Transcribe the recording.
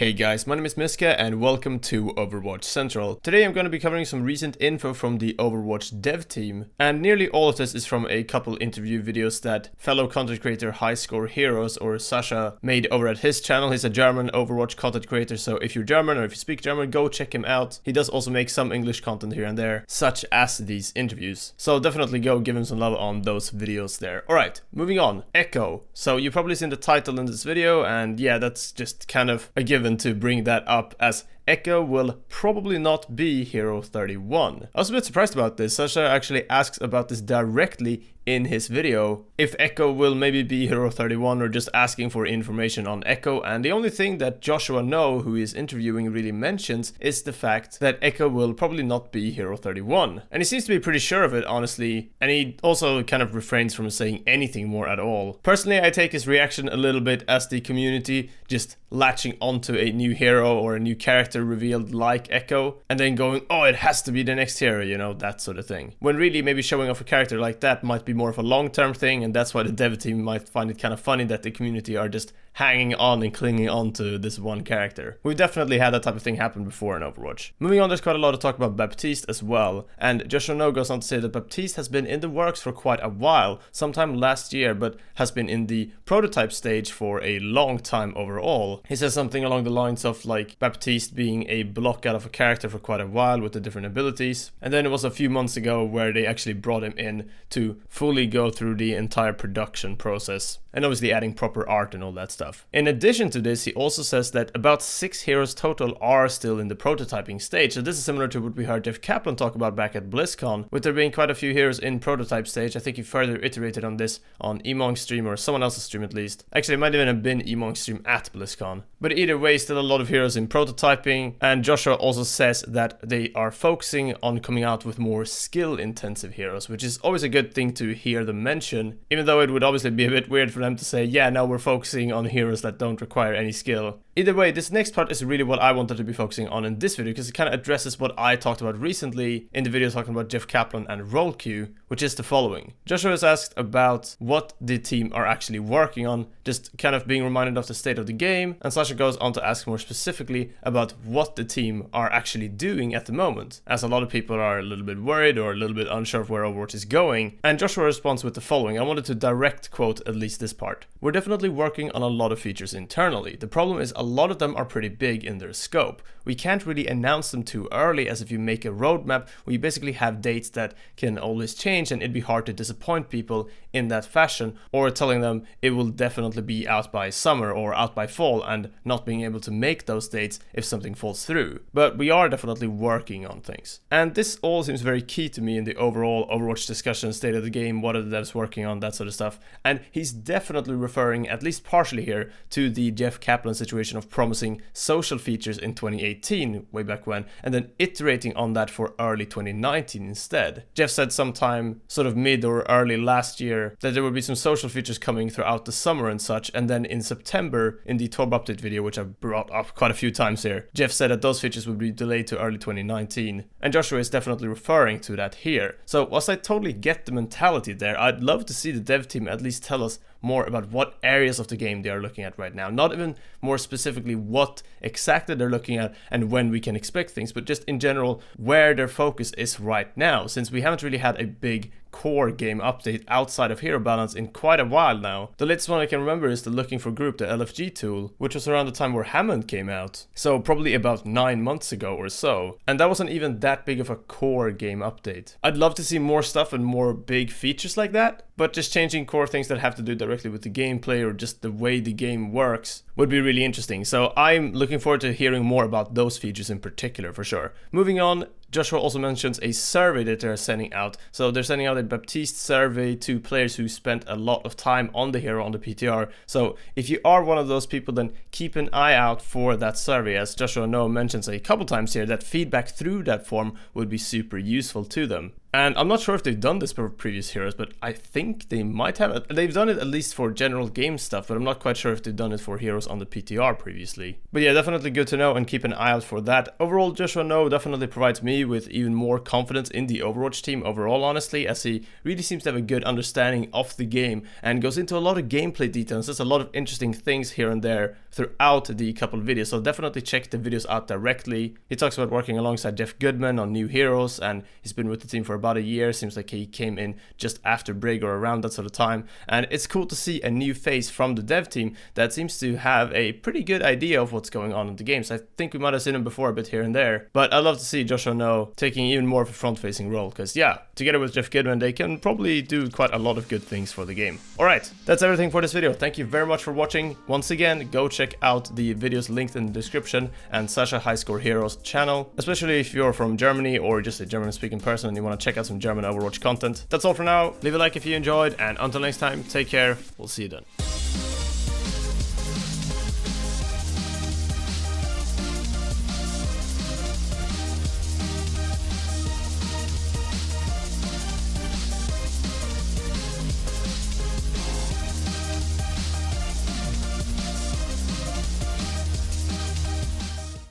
Hey guys, my name is Miska and welcome to Overwatch Central. Today I'm going to be covering some recent info from the Overwatch dev team, and nearly all of this is from a couple interview videos that fellow content creator High Score Heroes or Sasha made over at his channel. He's a German Overwatch content creator, so if you're German or if you speak German, go check him out. He does also make some English content here and there, such as these interviews. So definitely go give him some love on those videos there. Alright, moving on. Echo. So you've probably seen the title in this video, and yeah, that's just kind of a given to bring that up, as Echo will probably not be Hero 31. I was a bit surprised about this. Sasha actually asks about this directly in his video, if Echo will maybe be Hero 31 or just asking for information on Echo, and the only thing that Josh Noh, who is interviewing, really mentions is the fact that Echo will probably not be Hero 31. And he seems to be pretty sure of it, honestly, and he also kind of refrains from saying anything more at all. Personally, I take his reaction a little bit as the community just latching onto a new hero or a new character revealed like Echo, and then going, oh, it has to be the next hero, you know, that sort of thing. When really maybe showing off a character like that might be more of a long-term thing, and that's why the dev team might find it kind of funny that the community are just hanging on and clinging on to this one character. We've definitely had that type of thing happen before in Overwatch. Moving on, there's quite a lot of talk about Baptiste as well, and Josh Noh goes on to say that Baptiste has been in the works for quite a while, sometime last year, but has been in the prototype stage for a long time overall. He says something along the lines of like Baptiste being a block out of a character for quite a while with the different abilities, and then it was a few months ago where they actually brought him in to fully go through the entire production process, and obviously adding proper art and all that stuff. In addition to this, he also says that about 6 heroes total are still in the prototyping stage, so this is similar to what we heard Jeff Kaplan talk about back at BlizzCon, with there being quite a few heroes in prototype stage. I think he further iterated on this on Emong's stream, or someone else's stream at least. Actually, it might even have been Emong's stream at BlizzCon. But either way, still a lot of heroes in prototyping, and Joshua also says that they are focusing on coming out with more skill-intensive heroes, which is always a good thing to hear them mention, even though it would obviously be a bit weird for them to say, yeah, now we're focusing on heroes that don't require any skill. Either way, this next part is really what I wanted to be focusing on in this video, because it kind of addresses what I talked about recently in the video talking about Jeff Kaplan and role queue, which is the following. Joshua has asked about what the team are actually working on, just kind of being reminded of the state of the game, and Sasha goes on to ask more specifically about what the team are actually doing at the moment, as a lot of people are a little bit worried or a little bit unsure of where Overwatch is going, and Joshua responds with the following. I wanted to direct quote at least this part. We're definitely working on a lot of features internally. The problem is a lot of them are pretty big in their scope. We can't really announce them too early, as if you make a roadmap, we basically have dates that can always change, and it'd be hard to disappoint people in that fashion, or telling them it will definitely be out by summer or out by fall and not being able to make those dates if something falls through. But we are definitely working on things. And this all seems very key to me in the overall Overwatch discussion, state of the game, what are the devs working on, that sort of stuff. And he's definitely referring, at least partially here, to the Jeff Kaplan situation of promising social features in 2018, way back when, and then iterating on that for early 2019 instead. Jeff said sometime sort of mid or early last year that there would be some social features coming throughout the summer and such, and then in September, in the Torb update video, which I've brought up quite a few times here, Jeff said that those features would be delayed to early 2019, and Joshua is definitely referring to that here. So whilst I totally get the mentality there, I'd love to see the dev team at least tell us more about what areas of the game they are looking at right now. Not even more specifically what exactly they're looking at and when we can expect things, but just in general where their focus is right now, since we haven't really had a big core game update outside of Hero Balance in quite a while now. The latest one I can remember is the Looking for Group, the LFG tool, which was around the time where Hammond came out, so probably about 9 months ago or so, and that wasn't even that big of a core game update. I'd love to see more stuff and more big features like that, but just changing core things that have to do directly with the gameplay or just the way the game works would be really interesting. So I'm looking forward to hearing more about those features in particular for sure. Moving on, Joshua also mentions a survey that they're sending out. So they're sending out a Baptiste survey to players who spent a lot of time on the hero on the PTR. So if you are one of those people, then keep an eye out for that survey, as Joshua Noh mentions a couple times here that feedback through that form would be super useful to them. And I'm not sure if they've done this for previous heroes, but I think they might have. They've done it at least for general game stuff, but I'm not quite sure if they've done it for heroes on the PTR previously. But yeah, definitely good to know and keep an eye out for that. Overall, Josh Noh definitely provides me with even more confidence in the Overwatch team overall, honestly, as he really seems to have a good understanding of the game and goes into a lot of gameplay details. There's a lot of interesting things here and there throughout the couple of videos, so definitely check the videos out directly. He talks about working alongside Jeff Goodman on new heroes, and he's been with the team for about a year. Seems like he came in just after Brig or around that sort of time, and it's cool to see a new face from the dev team that seems to have a pretty good idea of what's going on in the game. So I think we might have seen him before a bit here and there, but I'd love to see Josh Noh taking even more of a front-facing role, because yeah, together with Jeff Goodman, they can probably do quite a lot of good things for the game. Alright, that's everything for this video. Thank you very much for watching. Once again, go check out the videos linked in the description and Sasha High Score Heroes channel, especially if you're from Germany or just a German-speaking person and you want to check out some German Overwatch content. That's all for now. Leave a like if you enjoyed, and until next time, take care. We'll see you then.